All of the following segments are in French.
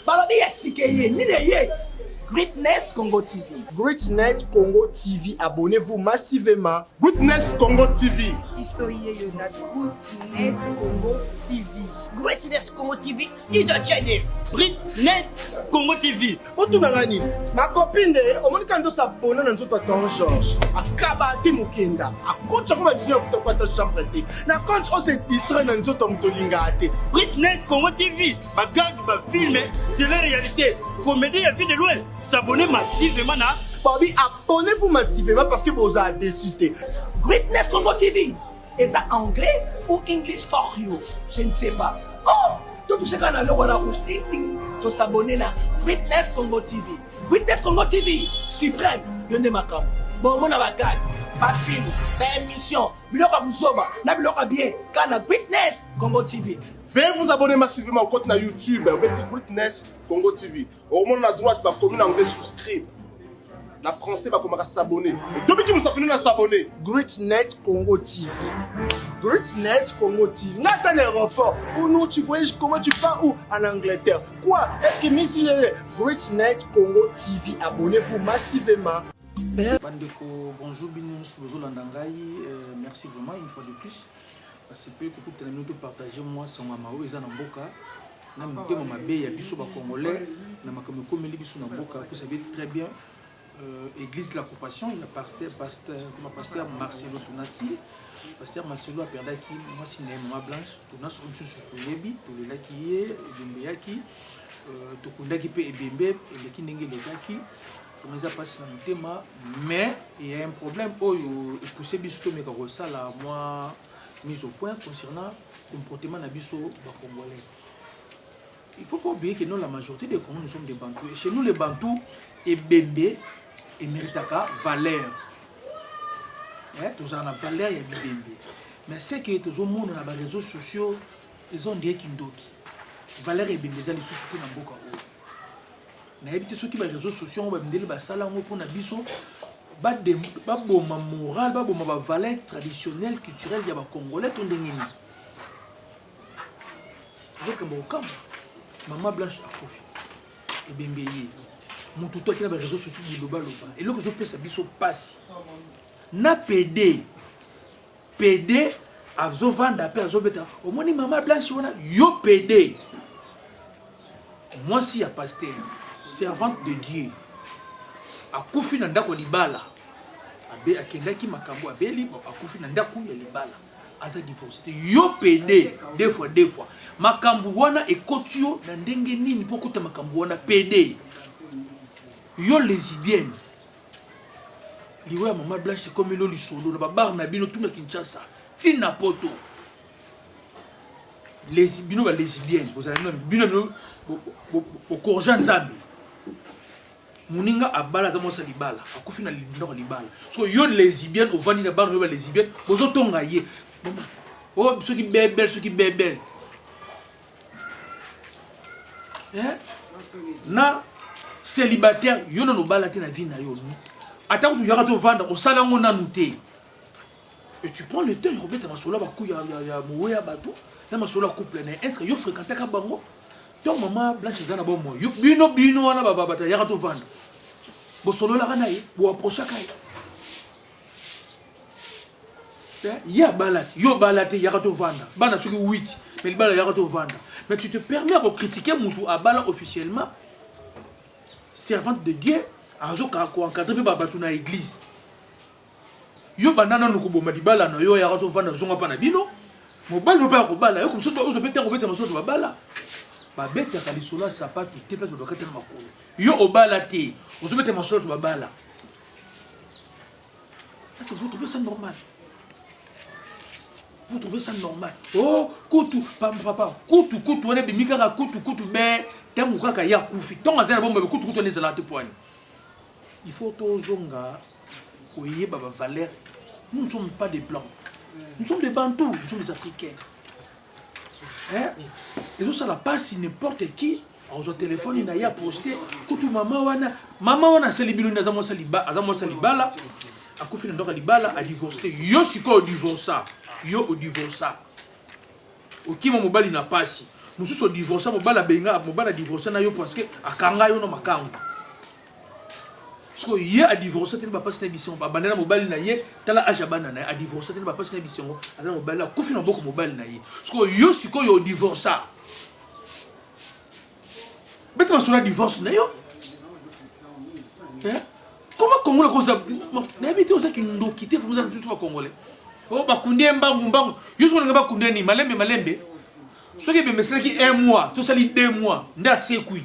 balobi ya sikeye nini ye Greatness Congo TV. Greatness Congo TV, abonnez-vous massivement. Greatness Congo TV. Isoye Yoda Greatness Congo TV. Greatness Congo TV is a channel. Greatness Congo TV. Otunangani, ma copine de, omonika ndo s'abonner na nzoto Tonton Georges. Akaba ti mukenda. Akocha ko matini ofuta kwa ta chambre te. Na compte o se distrait na nzoto mutolinga ate. Greatness Congo TV. Ba gag ba film de la réalité. Comédie à vie de loin. S'abonner massivement na Bobby, abonnez-vous massivement parce que vous avez décidé. Greatness Congo TV. Est ça anglais ou English for you? Je ne sais pas. Oh, tout ce qu'on a le roi rouge, ting ting, de s'abonner là. Greatness Congo TV. Greatness Congo TV. Suprême. Yonde makam. Bon, mon abagag. Pas film, pas émission. Biloka Bouzoba. Na biloka bien. Kana Greatness Congo TV. Veuillez vous abonner massivement au compte na YouTube, au petit Greatness Congo TV. Au moment à droite, va comme en anglais souscrire. Na français va commencer à s'abonner. Depuis que nous sommes s'abonner. Greatness Congo TV. Greatness Congo TV. N'a un aéroport. Pour nous, tu voyages comment tu pars où? En Angleterre. Quoi? Est-ce que missionnaire? Greatness Congo TV. Abonnez-vous massivement. Bandeko, bonjour, merci vraiment une fois de plus. Parce que pour que nous partager moi sans maman ou ezana mboka na mutema mabe ya biso ba congolais na makambo komeli biso na mboka. Vous savez très bien église de la compassion, il y a pasteur Marcelo Tunasi. Pasteur Marcelo a perdu qui moi si maman blanche Tunas on se soulebi to le laki ebembe yaki to kundaki pe ebembe le kinenge le yaki comment ça passe na mutema, mais il y a un problème oyo poussé biso to meka ko sala moi mise au point concernant le comportement d'Abisso congolais. Il ne faut pas oublier que nous, la majorité des Congolais, nous sommes des Bantous. Et chez nous, les Bantous, et bébé, et méritaka, valeur. Tous en a valeur et bébé. Mais c'est que tous au monde, dans les réseaux sociaux, ils ont des kindoki. Valeur et bébé, ils ont les sociétés dans beaucoup. Na habité ceux qui les réseaux sociaux, on va me dire, bah ça là, on prend Abisso. Ba boma moral, ba boma valeur traditionnelle culturelle ya ba congolais to ndengeni. Donc mbokam maman blanche akofi et bembeye. Mutu to ki na ba réseaux sociaux di loba loba. Et loko zo pesa biso passe. Na PD azo vanda pe azo beta. Omoni maman blanche wana yo PD. Moi si ya pasteur, servante de Dieu. Akufi na ndako libala abe akendaki makambo abeli akufi na ndako ya libala aza divorce yo PD deux fois makambo wana ekotio na ndenge nini pokota makambo wana PD yo lesbienne liwa mama blanche comme lo lisolo na babar na bino tuna Kinshasa tina poto lesbino ba lesbienne bozala no bino bo korja nzambe Muninga abala za mosa libala akufi na ndako libala so yo lesbienne ovandi na bana yo ba lesbienne bozo tonga ye oh ceux qui bebel na célibataire yo na no bala te na vie na yo ata ko yaka to vanda o sala ngona nuté et tu prends le temps de remettre masolo ba ku ya moya bato na masolo couple na est-ce que yo fréquenter ka bango. Donc maman blanche zana bon moi bino wana baba ta yaka to vanda bo solo la kana yi bo approcher kai ya balati yo balati yaka to vanda bana soki 8 mais bala yaka to vanda mais tu te permets de critiquer mutu abala officiellement servante de Dieu azo ka ko encadrer baba tu na église yo banana nuko bo madibala na yo yaka to vanda zonga pa na bino mobali mo pa ko bala yo comme ça ozo peut-être ko beta maso babala babeta kalisola sapatu te place dokata na makolo yo obala te ozobeta masolo to babala. Est-ce que vous trouvez ça normal? Vous trouvez ça normal? Oh kutu papa kutu wana bimika ka kutu be tangu kaka ya kufi tonga zana bomba kutu ne zala te poani. Il faut tozonga koyé baba valeur. Nous ne sommes pas des blancs, nous sommes des bantous, nous sommes des africains. Et ça la passe n'importe qui on téléphone il y a posté kutu mama wana célibilo na zamo salibala akufi na ndoka libala a divorcé yo siko divorça yo o divorça okima mobali na pasi mosusu odivorce mobala benga mobala divorce na yo parce que akanga yo na makango parce que ye a divorce tene ba passe na biso ba bandana mobali na ye tala age bana na a divorce tene ba passe na biso ala mobali akufi na boko mobali na ye parce que yo siko yo divorce bête ma sona divorce na yo comment congolais koza na habité oza ki ndo quitter faut nous tout congolais oh ba kundé mbangu yo so nga ba kundé ni malembe ce qui me serait qui 1 mois tout ça li 2 mois nda sekui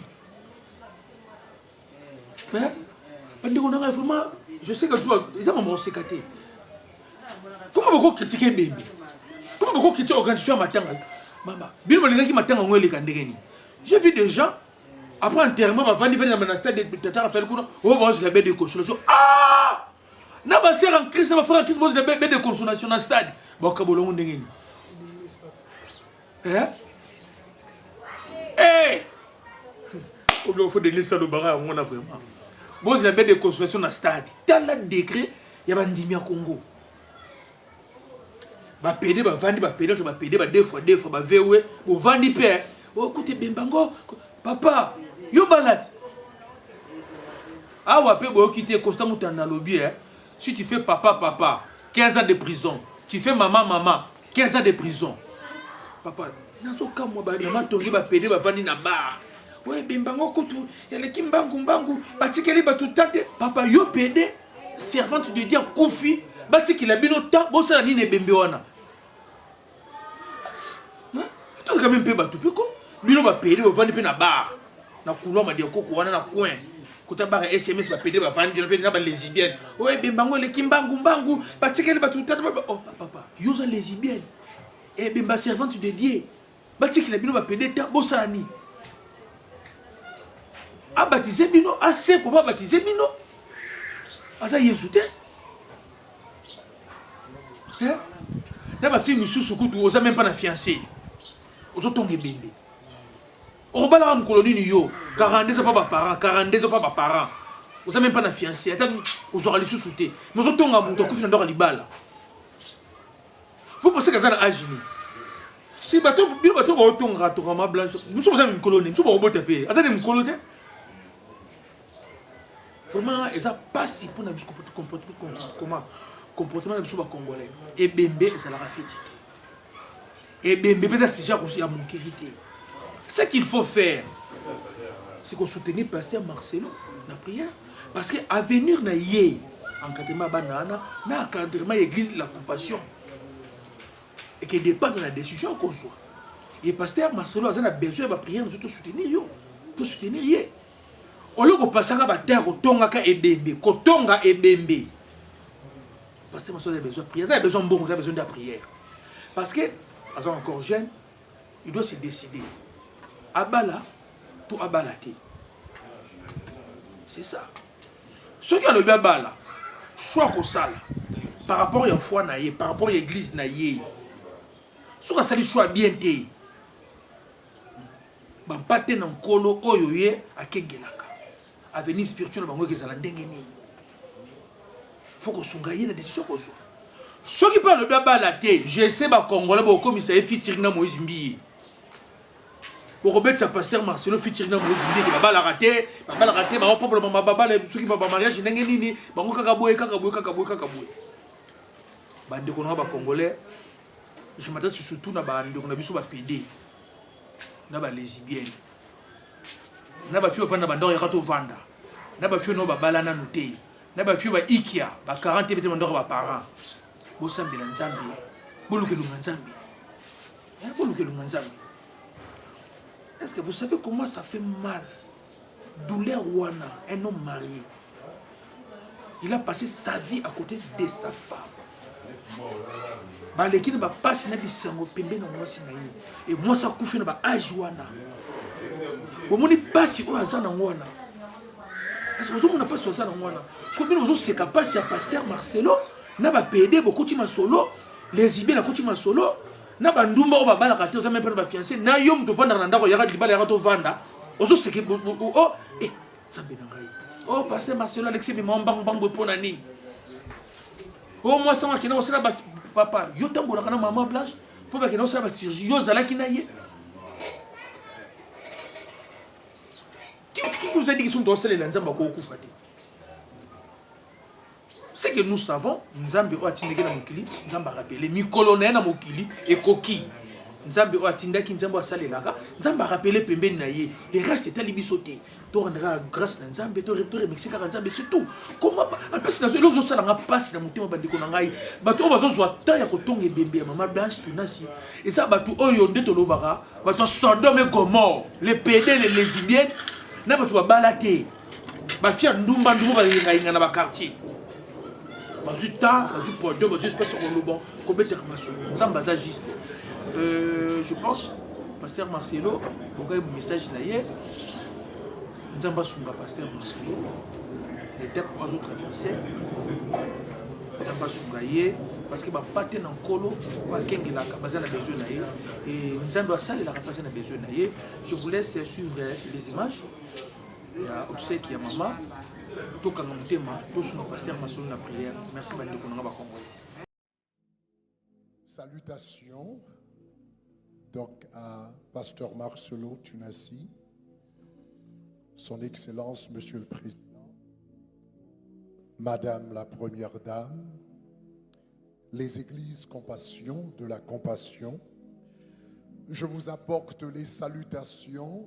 vraiment je sais que toi ils ont mon sécaté comment beaucoup critiquer bébé comment beaucoup critiquer organisation matanga mama bino balingaki matanga ngwele kandegeni j'ai vu des gens après enterrement va vendre dans le monastère de tata faire kuna oh boss la baie de consolation ah na ba sœur en Christ na ba frère en Christ boss la baie de consolation dans stade ba kabolongo ndengeni il faut donner ça au barrage on a vraiment bon la baie de consolation dans stade dans le décret il y a bandimi à Congo ba pédé ba vendre ba pédé ba pédé ba deux fois ba vewe bo vendre père oh côté bembango papa yo balade ah ouais pe bo quitter constant mutanda lobby si tu fais papa 15 ans de prison tu fais maman 15 ans de prison papa nazo kamwa ba maman tongi ba pédé ba vendre na bar ouais bembango kutu yale kimbangu batikeli batutante papa yo pédé servante de dire kofi batikela bino ta bosala ni ne bembe wana tout quand même pe batu peko bino ba pédé ba vendre pe na bar na couloir ma dia koko wana na coin kota bar SMS ba pédé ba vendre pe na ba lesbienne ouais bembango le kimbangu batikeli batutante oh papa yo za lesbienne et bemba servante de Dieu batikela bino ba pédé ta bosala ni a baptisé bino a c'est qu'on va baptiser bino a ça yesute na ba fille mususu kutu oza même pas na fiancé ozo tonge bembe o bala am colonie ni yo 42 ans pas ba parents 42 ans pas ba parents oza même pas na fiancé ata ozo ali susute mais ozo tonga muto kufi na ndora libala vous pensez que ça na âge ni si bato bino bato ba tonga tonga ma blanche nous sommes dans une colonie nous sommes au bout taper ata ni colonie vraiment et ça passe pour notre comportement de congolais et bembe ça la fatigué et bembe peut-être déjà aussi à mon hérité ce qu'il faut faire c'est qu'on soutenir pasteur Marcelo la prière parce que avenir na yé encadrement banana na encadrement église la compassion et que dépend de la décision qu'on soit et pasteur Marcelo a besoin de prière nous tout soutenir yo tout soutenir yé au lieu de passer à la terre, kotonga ebembe. Parce que moi, j'ai besoin de prière. J'ai besoin de bon, j'ai besoin de la prière. Parce que, als encore jeune, il doit se décider. Abala, tout abalate. C'est ça. Ce qui a le babala, soit qu'on sala, par rapport à la foi, par rapport à l'église, soit ça lui soit bien té. Bampate nan kolo oyoye akengelaka. Avenir spirituel bango ke zala ndenge nini faut que songaye na décision ko zo so qui parle de balate je sais ba congolais ba komisa featuring na Moïse Mbiye bo robet sa pasteur Marcelo featuring na Moïse Mbiye ba bala raté ba problème ba bala so qui ba mariage ndenge nini bango kaka boye ba ndeko na ba congolais je m'adresse surtout na ba ndeko na biso ba PD na ba lesbienne na ba fio vanda bandoro yakato vanda na ba fio no ba balana noté na ba fio ba ikia ba 40 bete bandoro ba parents bo sambi na nzambe boluke lunga nzambe est-ce que vous savez comment ça fait mal douleur wana un homme marié il a passé sa vie à côté de sa femme ba lekina ba passe na bisango pembe na mwasi na ye et moi ça kufi na ba âge wana bomoni pasi o azana ngwana parce que vous pas azana ngwana ce que nous c'est capable c'est pasteur Marcelo na ba PD beaucoup ti masolo les ibé la kuti masolo na ba ndumba o ba bala kate o même pas ba fiancé na yom to vanda na ndako ya dibala ya to vanda ozo c'est que oh eh ça benangai oh pasteur Marcelo Alexis bimamba mbambo pona nini oh moi ça qui na osala papa yo tambola kana maman blanche pour ba ki na osala ba chirurgie yo zala ki na ye Qui vous a dit qu'ils sont dans les Nzamba Koukoufate? Ce que nous savons, Nzambe Oatindeke na Mokili, Nzamba rappelé, Mikolone na Mokili et Koki. Nzambe Oatindaki, Nzamba Salelaka, Nzamba rappelé Pembe Naye. Le reste est à l'Ibisoté. Tu rendras grâce à Nzambe, tu remercies Nzambe, c'est tout. Comment parce que les autres salanga passe dans mon thème bandiko nangai. Bato bazo zwa ta ya kotonga bembe ya mama Blanche tunasi. Et ça bato oyo nde tolobaka, bato Sodome et Gomorrhe, les PD les lesbiennes, na bato balate. Ba fier ndumba ndumba ba inga na ba quartier. Bazu ta, bazu podo, bazu espèce de bon, commettre masolo. Nzamba za juste. Je pense, Pasteur Marcelo, vous avez un message d'ailleurs. Nous avons un Pasteur Marcelo, les 2-3 autres versets. Nous avons un parce que pas en colo, pas qu'un qui a besoin d'ailleurs. Et nous avons ça, il a besoin d'ailleurs. Je vous laisse suivre les images. Il y a obsèque, il y a maman. Tout quand on thème, tout sur le Pasteur Marcelo la prière. Merci beaucoup. Salutations. Donc à Pasteur Marcelo Tunasi, Son Excellence, Monsieur le Président, Madame la Première Dame, les Églises Compassion de la Compassion, je vous apporte les salutations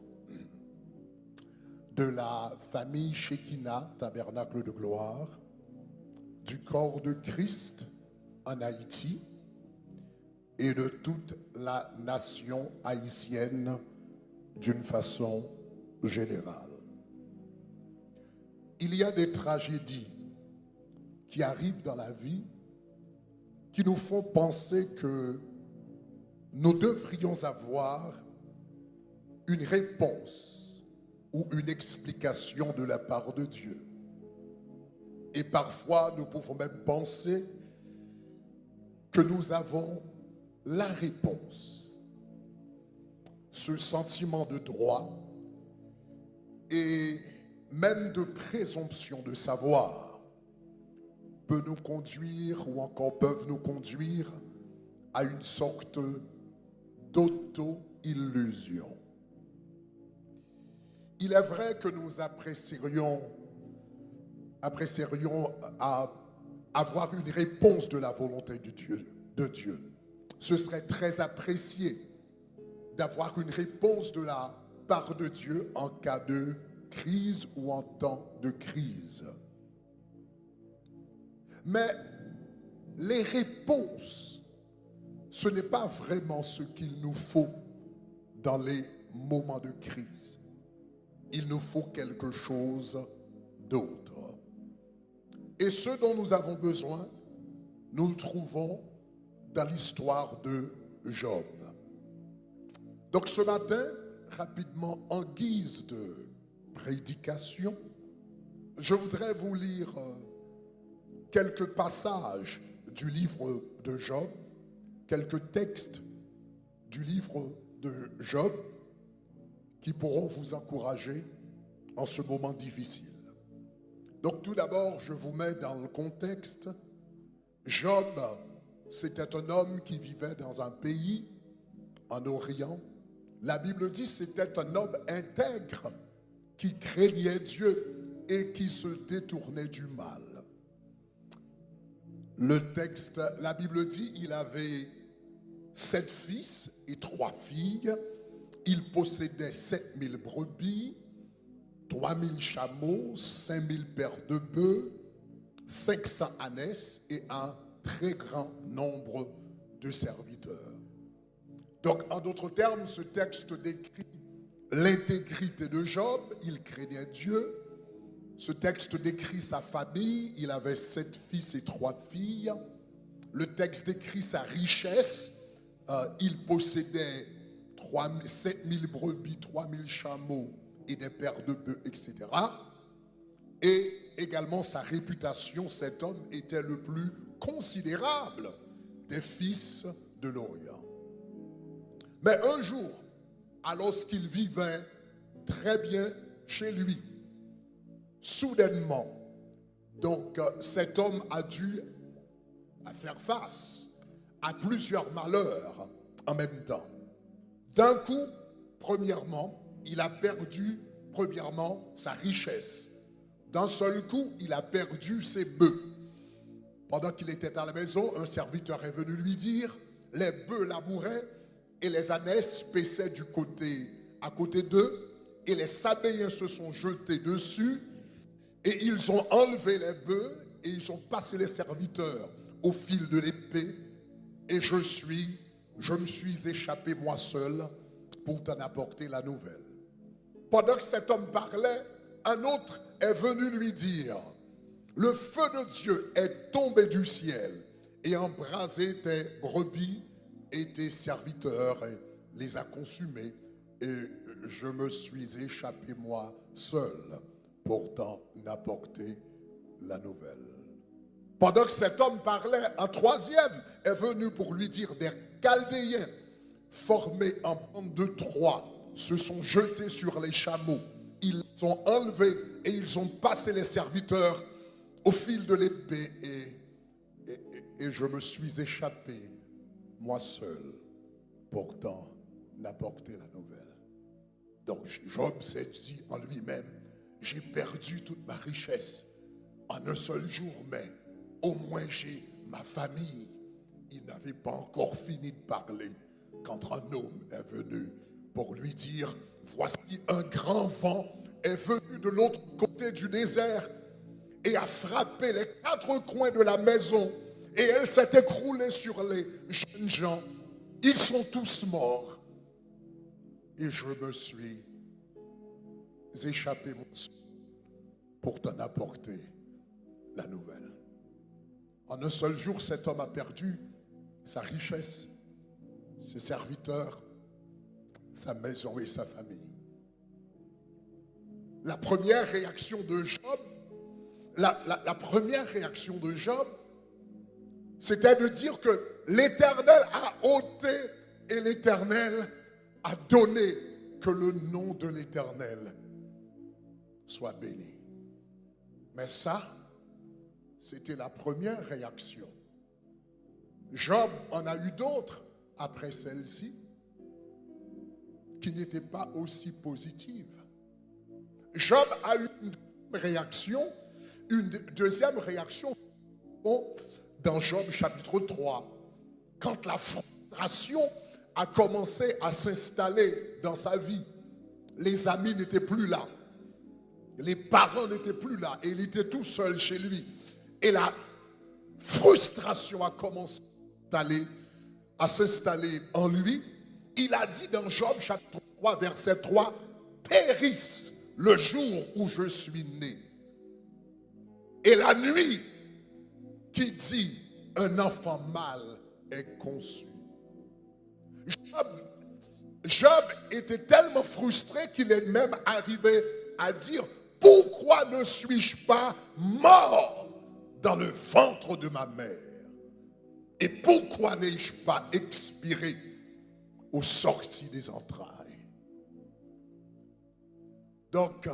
de la famille Shekinah, Tabernacle de Gloire, du corps de Christ en Haïti, et de toute la nation haïtienne d'une façon générale. Il y a des tragédies qui arrivent dans la vie qui nous font penser que nous devrions avoir une réponse ou une explication de la part de Dieu. Et parfois, nous pouvons même penser que nous avons la réponse. Ce sentiment de droit et même de présomption de savoir peut nous conduire ou encore peuvent nous conduire à une sorte d'auto-illusion. Il est vrai que nous apprécierions à avoir une réponse de la volonté de Dieu. Ce serait très apprécié d'avoir une réponse de la part de Dieu en cas de crise ou en temps de crise. Mais les réponses, ce n'est pas vraiment ce qu'il nous faut dans les moments de crise. Il nous faut quelque chose d'autre. Et ce dont nous avons besoin, nous le trouvons dans l'histoire de Job. Donc ce matin, rapidement, en guise de prédication, je voudrais vous lire quelques passages du livre de Job, quelques textes du livre de Job qui pourront vous encourager en ce moment difficile. Donc tout d'abord, je vous mets dans le contexte. Job, c'était un homme qui vivait dans un pays en Orient. La Bible dit que c'était un homme intègre qui craignait Dieu et qui se détournait du mal. Le texte, la Bible dit qu'il avait 7 fils et 3 filles. Il possédait 7000 brebis, 3000 chameaux, 5000 paires de bœufs, 500 ânesses et un très grand nombre de serviteurs. Donc, en d'autres termes, ce texte décrit l'intégrité de Job. Il craignait Dieu. Ce texte décrit sa famille. Il avait 7 fils et 3 filles. Le texte décrit sa richesse. Il possédait 7000 brebis, 3000 chameaux et des paires de bœufs, etc. Et également sa réputation. Cet homme était le plus considérable des fils de l'Orient. Mais un jour, alors qu'il vivait très bien chez lui, soudainement, donc cet homme a dû faire face à plusieurs malheurs en même temps. D'un coup, premièrement, il a perdu premièrement, sa richesse. D'un seul coup, il a perdu ses bœufs. Pendant qu'il était à la maison, un serviteur est venu lui dire, les bœufs labouraient et les ânesses paissaient à côté d'eux, et les Sabéens se sont jetés dessus, et ils ont enlevé les bœufs, et ils ont passé les serviteurs au fil de l'épée, et je me suis échappé moi seul pour t'en apporter la nouvelle. Pendant que cet homme parlait, un autre est venu lui dire, le feu de Dieu est tombé du ciel et a embrasé tes brebis et tes serviteurs et les a consumés, et je me suis échappé moi seul pour t'en apporter la nouvelle. Pendant que cet homme parlait, un troisième est venu pour lui dire, des Chaldéens formés en bande de 3 se sont jetés sur les chameaux. Ils les ont enlevés et ils ont passé les serviteurs au fil de l'épée et je me suis échappé, moi seul, pour t'en apporter la nouvelle. Donc Job s'est dit en lui-même, j'ai perdu toute ma richesse en un seul jour, mais au moins j'ai ma famille. Il n'avait pas encore fini de parler quand un homme est venu pour lui dire, voici un grand vent est venu de l'autre côté du désert et a frappé les 4 coins de la maison et elle s'est écroulée sur les jeunes gens. Ils sont tous morts. Et je me suis échappé pour t'en apporter la nouvelle. En un seul jour, cet homme a perdu sa richesse, ses serviteurs, sa maison et sa famille. La première réaction de Job, la première réaction de Job, c'était de dire que l'Éternel a ôté et l'Éternel a donné, que le nom de l'Éternel soit béni. Mais ça, c'était la première réaction. Job en a eu d'autres après celle-ci qui n'étaient pas aussi positives. Job a eu une deuxième réaction dans Job chapitre 3, quand la frustration a commencé à s'installer dans sa vie. Les amis n'étaient plus là, les parents n'étaient plus là, et il était tout seul chez lui. Et la frustration a commencé à s'installer en lui. Il a dit dans Job chapitre 3, verset 3, « Périsse le jour où je suis né. » Et la nuit qui dit, un enfant mâle est conçu. Job était tellement frustré qu'il est même arrivé à dire, pourquoi ne suis-je pas mort dans le ventre de ma mère? Et pourquoi n'ai-je pas expiré aux sorties des entrailles? Donc,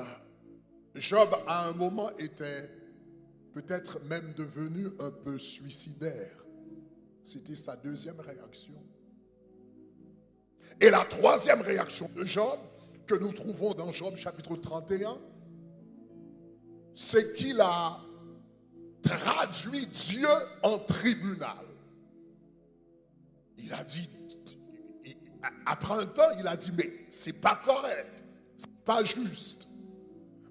Job à un moment était peut-être même devenu un peu suicidaire. C'était sa deuxième réaction. Et la troisième réaction de Job, que nous trouvons dans Job chapitre 31, c'est qu'il a traduit Dieu en tribunal. Il a dit, après un temps, il a dit, mais c'est pas correct, c'est pas juste.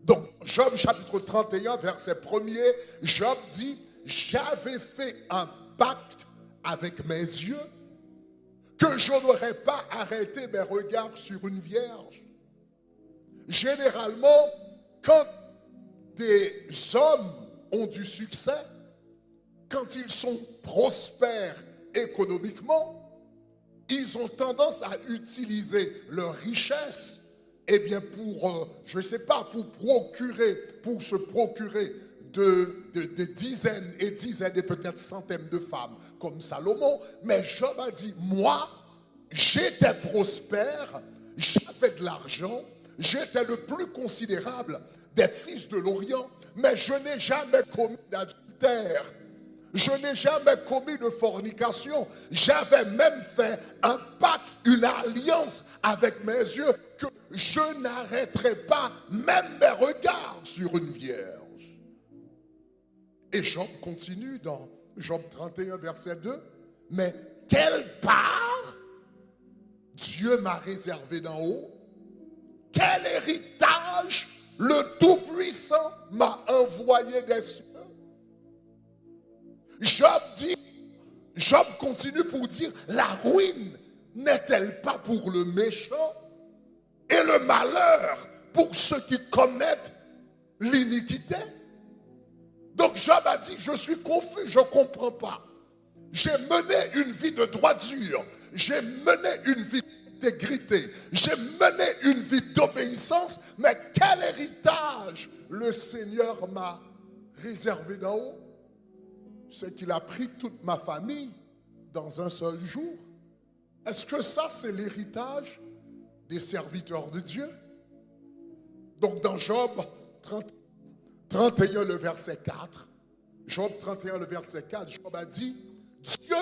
Donc, Job chapitre 31, verset 1er, Job dit, j'avais fait un pacte avec mes yeux que je n'aurais pas arrêté mes regards sur une vierge. Généralement, quand des hommes ont du succès, quand ils sont prospères économiquement, ils ont tendance à utiliser leur richesse pour, je ne sais pas, pour se procurer de dizaines et dizaines et peut-être centaines de femmes comme Salomon. Mais Job a dit, moi, j'étais prospère, j'avais de l'argent, j'étais le plus considérable des fils de l'Orient, mais je n'ai jamais commis d'adultère. Je n'ai jamais commis de fornication. J'avais même fait un pacte, une alliance avec mes yeux, que je n'arrêterai pas même mes regards sur une vierge. Et Job continue dans Job 31, verset 2. Mais quelle part Dieu m'a réservé d'en haut? Quel héritage le Tout-Puissant m'a envoyé des cieux? Job continue pour dire, la ruine n'est-elle pas pour le méchant et le malheur pour ceux qui commettent l'iniquité? Donc Job a dit, je suis confus, je ne comprends pas. J'ai mené une vie de droiture, j'ai mené une vie d'intégrité, j'ai mené une vie d'obéissance, mais quel héritage le Seigneur m'a réservé d'en haut? C'est qu'il a pris toute ma famille dans un seul jour. Est-ce que ça, c'est l'héritage des serviteurs de Dieu? Donc dans Job 31, le verset 4, Job 31, le verset 4, Job a dit, Dieu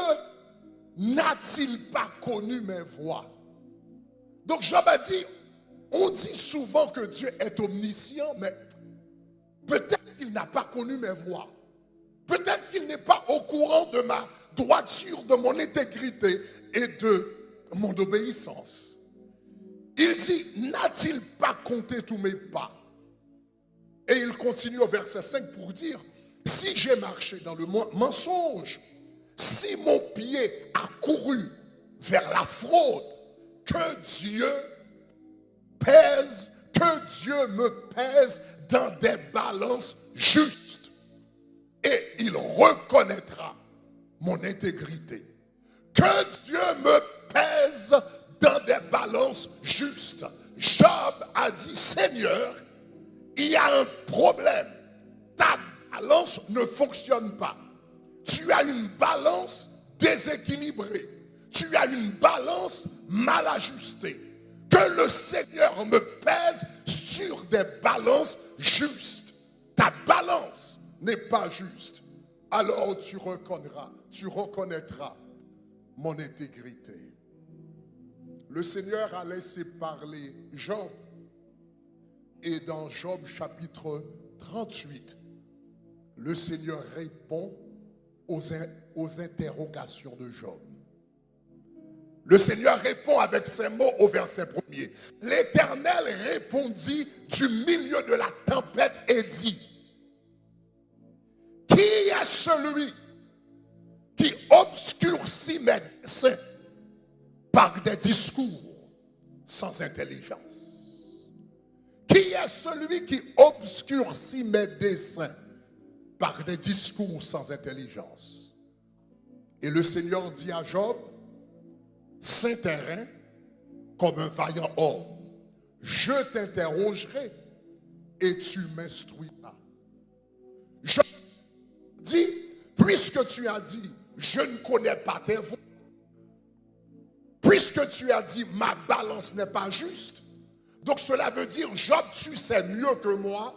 n'a-t-il pas connu mes voies? Donc Job a dit, on dit souvent que Dieu est omniscient, mais peut-être qu'il n'a pas connu mes voies. Peut-être qu'il n'est pas au courant de ma droiture, de mon intégrité et de mon obéissance. Il dit, n'a-t-il pas compté tous mes pas? Et il continue au verset 5 pour dire, si j'ai marché dans le mensonge, si mon pied a couru vers la fraude, que Dieu me pèse dans des balances justes. Et il reconnaîtra mon intégrité. Que Dieu me pèse dans des balances justes. Job a dit, Seigneur, il y a un problème. Ta balance ne fonctionne pas. Tu as une balance déséquilibrée. Tu as une balance mal ajustée. Que le Seigneur me pèse sur des balances justes. Ta balance n'est pas juste, alors tu reconnaîtras mon intégrité. Le Seigneur a laissé parler Job, et dans Job chapitre 38, le Seigneur répond aux interrogations de Job. Le Seigneur répond avec ces mots au verset 1er. L'Éternel répondit du milieu de la tempête et dit, qui est celui qui obscurcit mes desseins par des discours sans intelligence? Qui est celui qui obscurcit mes desseins par des discours sans intelligence? Et le Seigneur dit à Job, saint terrain, comme un vaillant homme, je t'interrogerai et tu m'instruiras. Job dit, puisque tu as dit, je ne connais pas tes voies, puisque tu as dit, ma balance n'est pas juste, donc cela veut dire, Job, tu sais mieux que moi,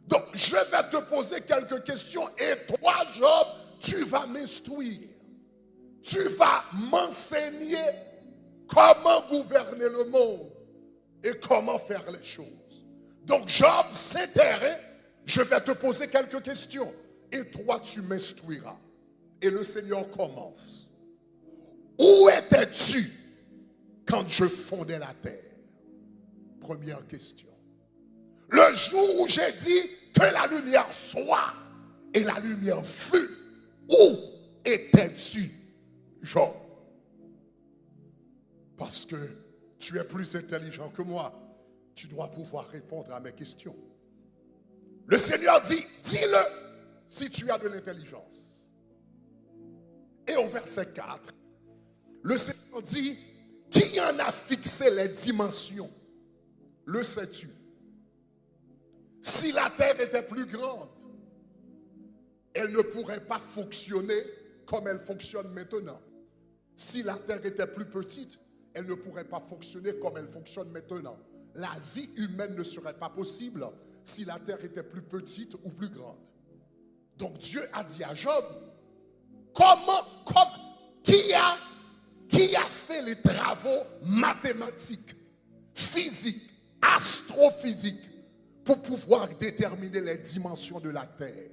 donc je vais te poser quelques questions et toi, Job, tu vas m'instruire, tu vas m'enseigner comment gouverner le monde et comment faire les choses. Donc Job, c'est terrain, je vais te poser quelques questions. Et toi, tu m'instruiras. Et le Seigneur commence. Où étais-tu quand je fondais la terre? Première question. Le jour où j'ai dit que la lumière soit et la lumière fut, où étais-tu, Job? Parce que tu es plus intelligent que moi. Tu dois pouvoir répondre à mes questions. Le Seigneur dit, dis-le si tu as de l'intelligence. Et au verset 4, le Seigneur dit, qui en a fixé les dimensions? Le sais-tu? Si la terre était plus grande, elle ne pourrait pas fonctionner comme elle fonctionne maintenant. Si la terre était plus petite, elle ne pourrait pas fonctionner comme elle fonctionne maintenant. La vie humaine ne serait pas possible si la terre était plus petite ou plus grande. Donc Dieu a dit à Job, qui a fait les travaux mathématiques, physique, astrophysique, pour pouvoir déterminer les dimensions de la terre.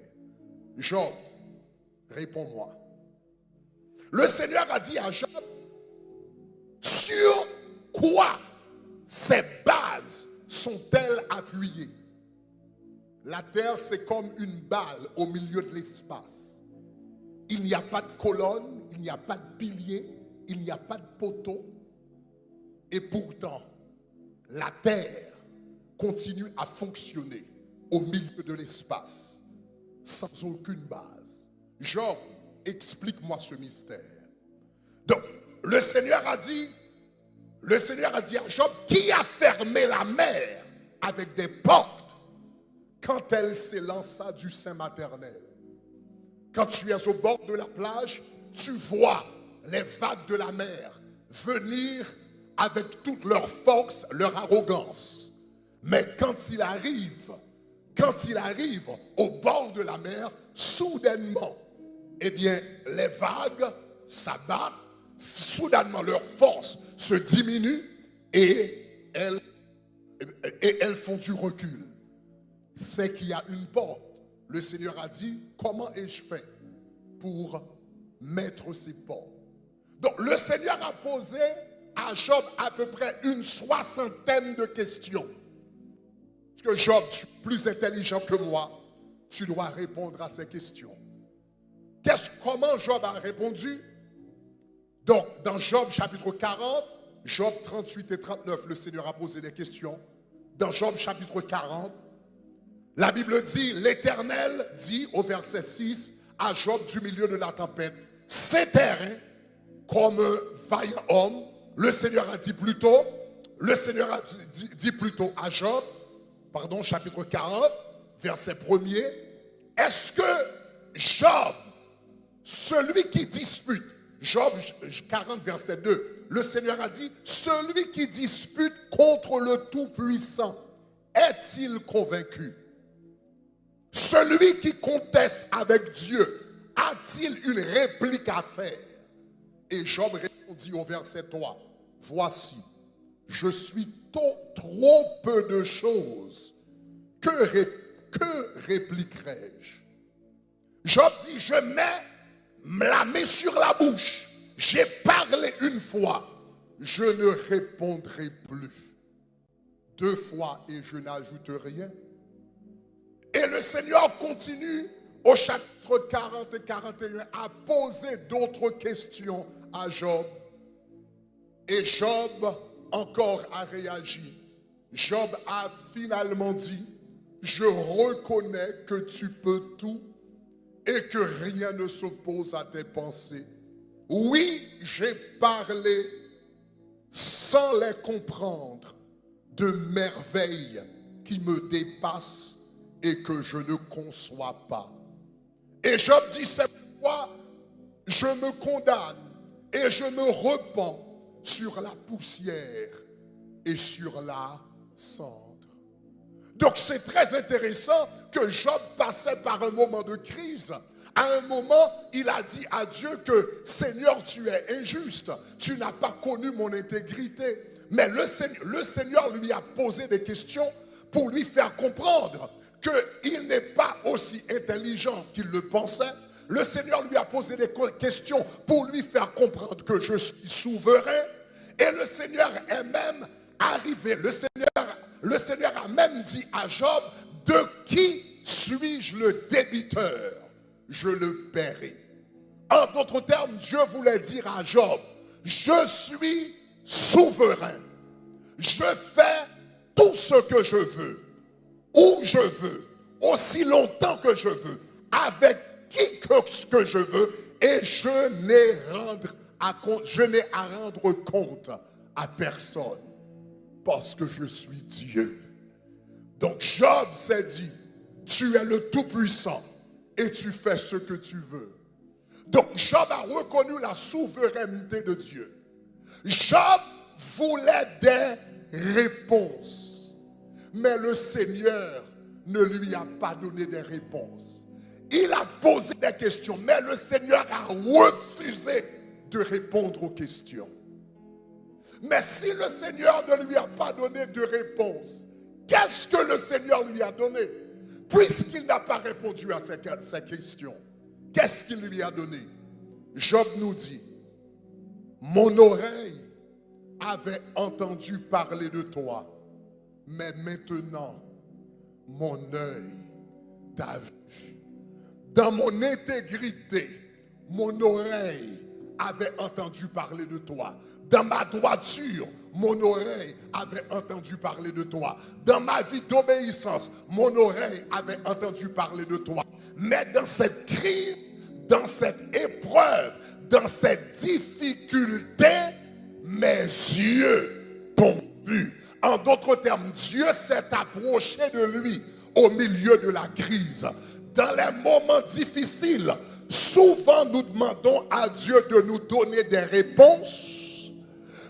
Job, réponds-moi. Le Seigneur a dit à Job, sur quoi ces bases sont-elles appuyées? La terre, c'est comme une balle au milieu de l'espace. Il n'y a pas de colonne, il n'y a pas de pilier, il n'y a pas de poteau. Et pourtant, la terre continue à fonctionner au milieu de l'espace, sans aucune base. Job, explique-moi ce mystère. Donc, le Seigneur a dit à Job, qui a fermé la mer avec des portes quand elle s'élança du sein maternel? Quand tu es au bord de la plage, tu vois les vagues de la mer venir avec toute leur force, leur arrogance. Mais quand il arrive au bord de la mer, soudainement, eh bien, les vagues s'abattent, soudainement leur force se diminue et elles font du recul. C'est qu'il y a une porte. Le Seigneur a dit, comment ai-je fait pour mettre ces portes? Donc le Seigneur a posé à Job à peu près une 60aine de questions. Parce que Job, tu es plus intelligent que moi, tu dois répondre à ces questions. Comment Job a répondu? Donc, dans Job chapitre 40, Job 38 et 39, le Seigneur a posé des questions. Dans Job chapitre 40, la Bible dit, l'Éternel dit au verset 6 à Job du milieu de la tempête, c'est terrain comme un vaillant homme. Le Seigneur a dit plutôt à Job, chapitre 40, verset 1er, est-ce que Job, celui qui dispute, Job 40, verset 2, le Seigneur a dit, celui qui dispute contre le Tout-Puissant, est-il convaincu? Celui qui conteste avec Dieu, a-t-il une réplique à faire? Et Job répondit au verset 3, voici, je suis trop peu de choses. Que répliquerai-je? Job dit, je mets la main sur la bouche. J'ai parlé une fois, je ne répondrai plus. 2 fois et je n'ajoute rien. Et le Seigneur continue au chapitre 40 et 41 à poser d'autres questions à Job. Et Job encore a réagi. Job a finalement dit, je reconnais que tu peux tout et que rien ne s'oppose à tes pensées. Oui, j'ai parlé sans les comprendre de merveilles qui me dépassent et que je ne conçois pas. Et Job dit, c'est pourquoi je me condamne et je me repens sur la poussière et sur la cendre. Donc c'est très intéressant que Job passait par un moment de crise. À un moment, il a dit à Dieu que Seigneur, tu es injuste, tu n'as pas connu mon intégrité. Mais le Seigneur lui a posé des questions pour lui faire comprendre qu'il n'est pas aussi intelligent qu'il le pensait. Le Seigneur lui a posé des questions pour lui faire comprendre que je suis souverain. Et le Seigneur est même arrivé. Le Seigneur a même dit à Job, de qui suis-je le débiteur? Je le paierai. En d'autres termes, Dieu voulait dire à Job, je suis souverain. Je fais tout ce que je veux, où je veux, aussi longtemps que je veux, avec qui que je veux, et je n'ai à rendre compte à personne, parce que je suis Dieu. Donc Job s'est dit, tu es le Tout-Puissant, et tu fais ce que tu veux. Donc Job a reconnu la souveraineté de Dieu. Job voulait des réponses, mais le Seigneur ne lui a pas donné des réponses. Il a posé des questions, mais le Seigneur a refusé de répondre aux questions. Mais si le Seigneur ne lui a pas donné de réponse, qu'est-ce que le Seigneur lui a donné? Puisqu'il n'a pas répondu à ces questions, qu'est-ce qu'il lui a donné? Job nous dit, mon oreille avait entendu parler de toi, mais maintenant, mon œil t'a vu. Dans mon intégrité, mon oreille avait entendu parler de toi. Dans ma droiture, mon oreille avait entendu parler de toi. Dans ma vie d'obéissance, mon oreille avait entendu parler de toi. Mais dans cette crise, dans cette épreuve, dans cette difficulté, mes yeux t'ont vu. En d'autres termes, Dieu s'est approché de lui au milieu de la crise. Dans les moments difficiles, souvent nous demandons à Dieu de nous donner des réponses.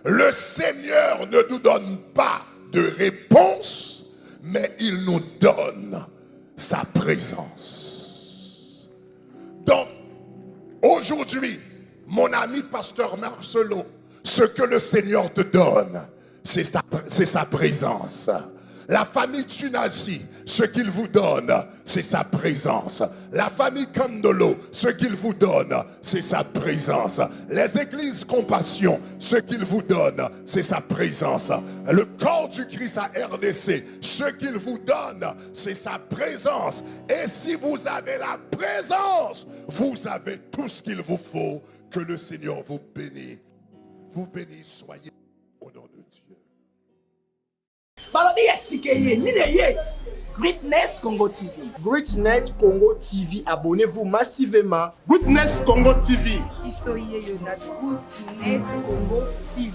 Le Seigneur ne nous donne pas de réponse, mais il nous donne sa présence. Donc, aujourd'hui, mon ami pasteur Marcelo, ce que le Seigneur te donne, c'est sa présence. La famille Tunasi, ce qu'il vous donne, c'est sa présence. La famille Kandolo, ce qu'il vous donne, c'est sa présence. Les églises Compassion, ce qu'il vous donne, c'est sa présence. Le corps du Christ à RDC, ce qu'il vous donne, c'est sa présence. Et si vous avez la présence, vous avez tout ce qu'il vous faut. Que le Seigneur vous bénisse. Vous bénisse, soyez au nom de Dieu. Greatness Congo TV. Greatness Congo TV, abonnez-vous massivement. Greatness Congo TV. Isoye na Greatness Congo TV.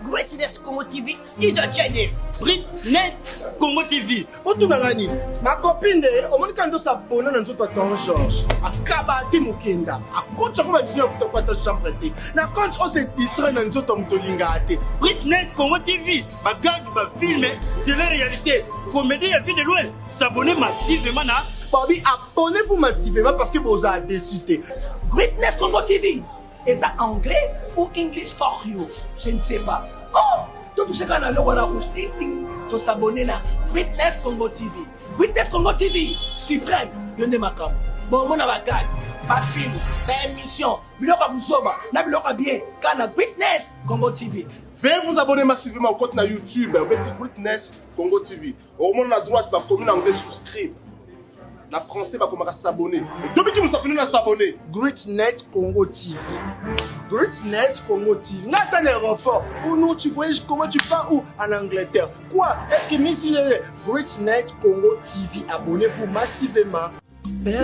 Greatness Congo TV is a channel. Greatness Congo TV. Otunangani, ma copine au moins quand on s'abonne dans notre temps Georges. Akaba ti mukenda. Akotsa ko matini ofuta kwa ta chambre te. Na quand on se distrait dans notre mtolinga ate. Greatness Congo TV. Bagag ba film de la réalité. Comédie et vie de loin. S'abonner massivement na. Bobby, abonnez-vous massivement parce que vous avez décidé. Greatness Congo TV. Est-ce anglais ou English for you? Je ne sais pas. Oh, tout ce qu'on a là, on a rouge, ting ting, de s'abonner à Greatness Congo TV. Greatness Congo TV, suprême, y'en est ma cam. Bon, mon avocat, ma film, ma émission, biloka buzoba, na biloka bien, kana Greatness Congo TV. Veuillez vous abonner massivement au compte na YouTube, Greatness Congo TV. Au moment à droite, va comme en anglais souscrire. La français va commencer à s'abonner. Depuis que nous sommes s'abonner. Greatness Congo TV. Greatness Congo TV. Nathan aéroport. Pour nous, tu voyages comment tu pars où? En Angleterre. Quoi? Est-ce que Miss Greatness Congo TV, abonnez-vous massivement.